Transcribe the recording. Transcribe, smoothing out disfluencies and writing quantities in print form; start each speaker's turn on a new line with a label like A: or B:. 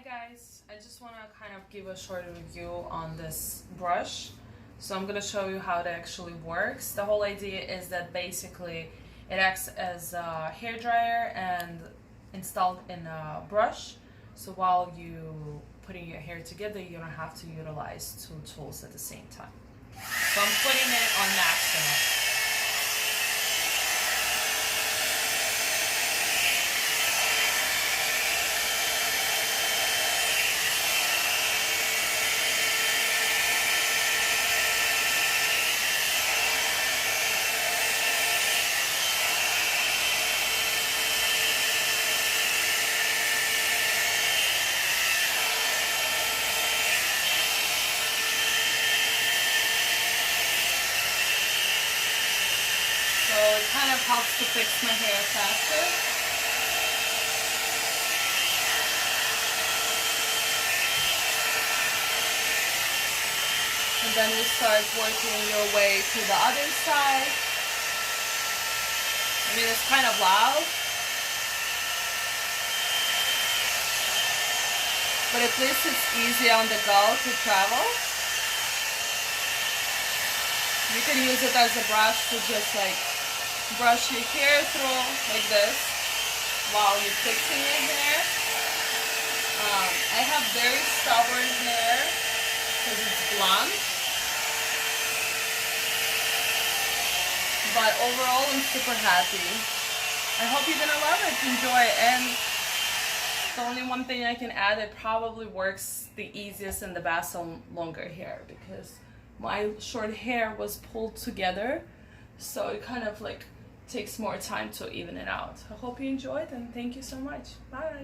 A: Guys, I just want to kind of give a short review on this brush. So I'm going to show you how it actually works. The whole idea is that basically it acts as a hair dryer and installed in a brush. So while you putting your hair together, you don't have to utilize two tools at the same time. So I'm putting it on maximum. So it kind of helps to fix my hair faster. And then you start working your way to the other side. I mean, it's kind of loud, but at least it's easy on the go to travel. You can use it as a brush to just like brush your hair through like this while you're fixing your hair. I have very stubborn hair because it's blonde, but overall I'm super happy. I hope you're gonna love it, enjoy it, and the only one thing I can add, it probably works the easiest and the best on longer hair because my short hair was pulled together, so it kind of like takes more time to even it out. I hope you enjoyed and thank you so much. Bye.